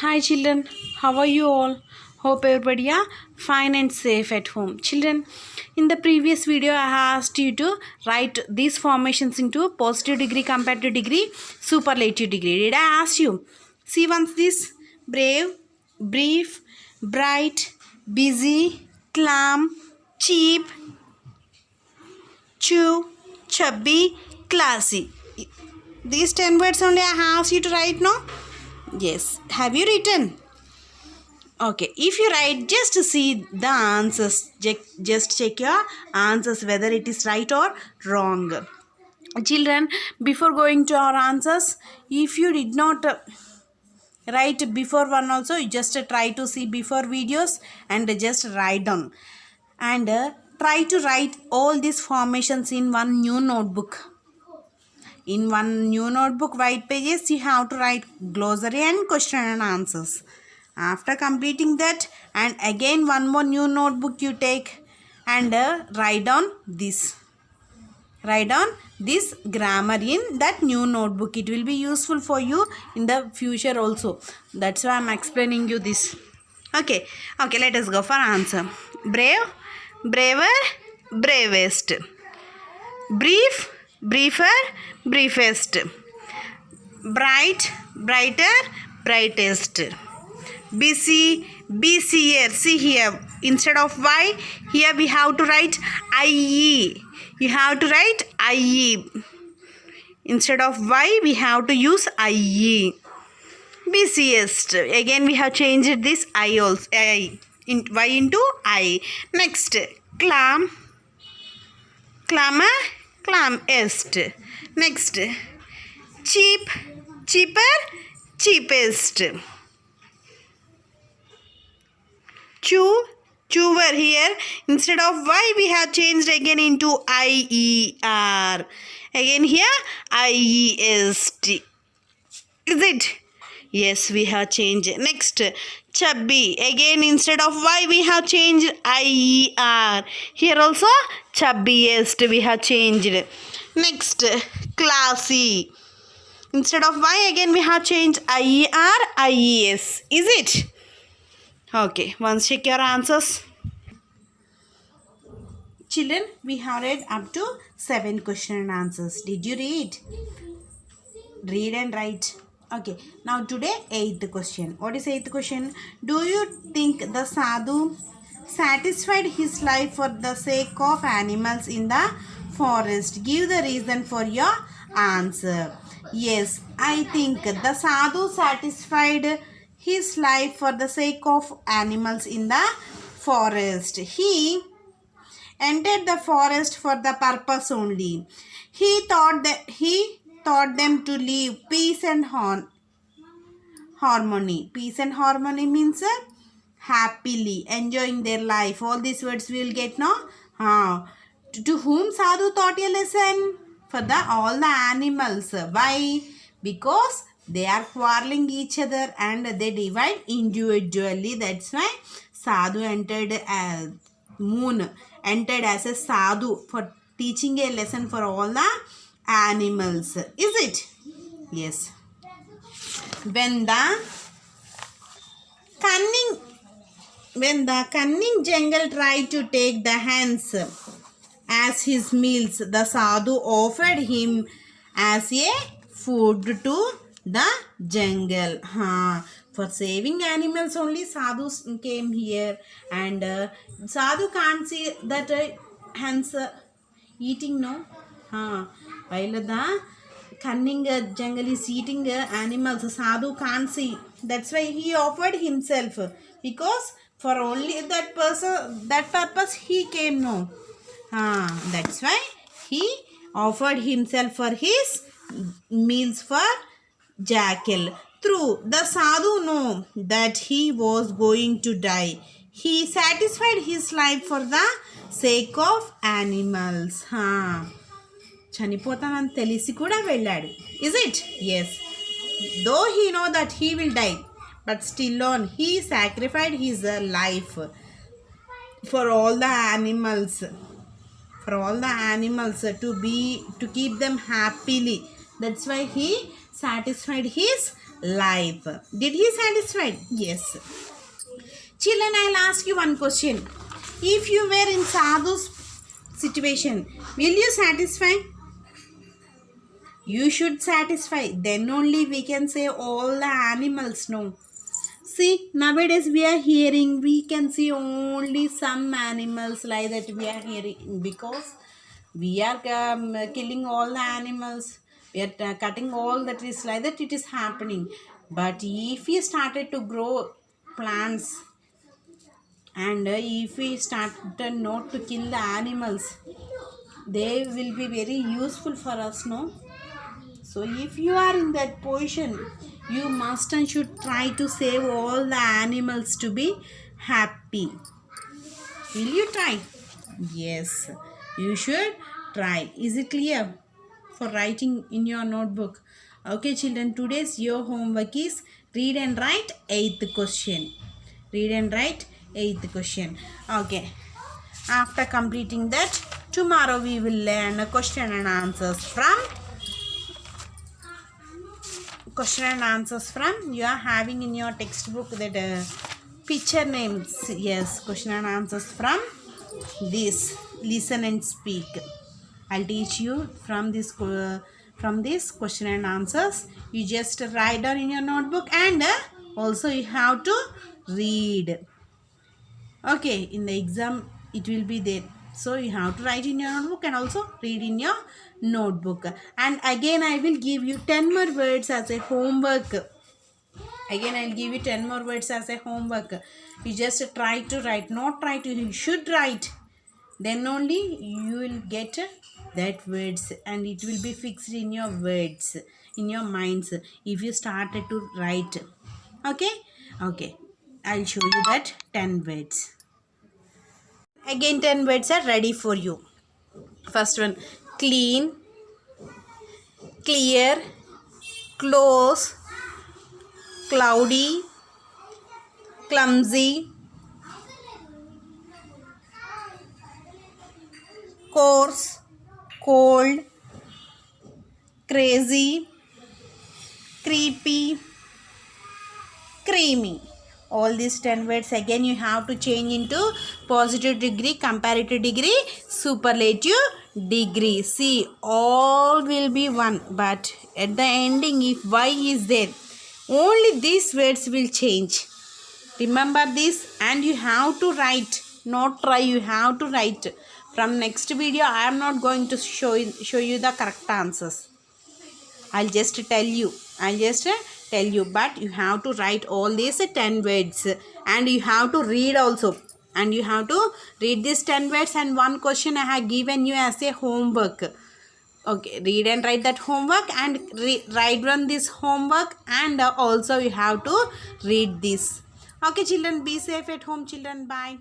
Hi children, how are you all? Hope everybody are fine and safe at home. Children, in the previous video I asked you to write these formations into positive degree, comparative degree, superlative degree. Did I ask you? See once this: brave, brief, bright, busy, calm, cheap, chew, chubby, classy. These 10 words only I asked you to write, no? Yes. Have you written? Okay. If you write, just to see the answers. Just check your answers whether it is right or wrong. Children, before going to our answers, if you did not write before one also, you just try to see before videos and just write down. And try to write all these formations in one new notebook. In one new notebook, white pages, you have to write glossary and question and answers. After completing that, and again one more new notebook you take and write down this. Write down this grammar in that new notebook. It will be useful for you in the future also. That's why I am explaining you this. Okay, let us go for answer. Brave, braver, bravest. Brief, briefer, briefest. Bright, brighter, brightest. Busy, busier. See here, instead of Y, here we have to write IE. You have to write IE. Instead of Y, we have to use IE. Busiest. Again, we have changed this I also. Y into I. Next, calm, clamor, calmest. Next, cheap, cheaper, cheapest. Chew, chewer. Here instead of Y we have changed again into IER. Again here IEST. Is it? Yes, we have changed. Next, chubby. Again instead of Y we have changed IER. Here also chubbiest we have changed. Next, classy. Instead of Y again we have changed IER, IES. Is it? Okay, once check your answers. Children, we have read up to 7 question and answers. Did you read? Read and write. Okay, now today 8th question. What is 8th question? Do you think the sadhu satisfied his life for the sake of animals in the forest? Give the reason for your answer. Yes, I think the sadhu satisfied his life for the sake of animals in the forest. He entered the forest for the purpose only. He taught them to live peace and harmony. Peace and harmony means happily enjoying their life. All these words we will get now. To whom sadhu taught a lesson? For all the animals. Why? Because they are quarreling each other and they divide individually. That's why sadhu entered as a sadhu for teaching a lesson for all the animals. Is it? Yes. When the cunning jungle tried to take the hens as his meals, the sadhu offered him as a food to the jungle. For saving animals only sadhus came here, and sadhu can't see that hens eating, no? While the cunning jungle is eating animals, sadhu can't see. That's why he offered himself, because for only that purpose he came, no? That's why he offered himself for his meals for jackal. True, the sadhu knew that he was going to die. He satisfied his life for the sake of animals. చనిపోతానని తెలిసి కూడా వెళ్ళాడు. Is it? Yes. Though he know that he will die, but still on he sacrificed his life for all the animals. For all the animals to keep them happily. That's why he satisfied his life. Did he satisfied? Yes. Children, I'll ask you one question. If you were in Sadhu's situation, will you satisfy? You should satisfy. Then only we can say all the animals no. See, nowadays we can see only some animals like that we are hearing because we are killing all the animals. We are cutting all the trees like that it is happening. But if we started to grow plants and if we start not to kill the animals, they will be very useful for us, no? So if you are in that position, you must and should try to save all the animals to be happy. Will you try? Yes, you should try. Is it clear for writing in your notebook? Okay, children, today's your homework is read and write 8th question. Read and write 8th question. Okay. After completing that, tomorrow we will learn a question and answers from you are having in your textbook that picture names. Yes, question and answers from this. Listen and speak. I'll teach you from this question and answers. You just write down in your notebook and also you have to read. Okay, in the exam it will be there. So you have to write in your notebook and also read in your notebook. And again I will give you 10 more words as a homework. Again I will give you 10 more words as a homework. You just try to write. Not try to, you should write. Then only you will get that words and it will be fixed in your words, in your minds if you started to write. Okay? Okay. I'll show you that 10 words. Again 10 words are ready for you. First one, clean, clear, close, cloudy, clumsy, coarse, cold, crazy, creepy, creamy. All these 10 words again you have to change into positive degree, comparative degree, superlative degree. See, all will be one, but at the ending if Y is there, only these words will change. Remember this and you have to write. Not try, you have to write. From next video I am not going to show you the correct answers. I'll just tell you, but you have to write all these 10 words and you have to read also, and you have to read these 10 words and one question I have given you as a homework. Okay, read and write that homework and write on this homework and also you have to read this. Okay children, be safe at home children. Bye.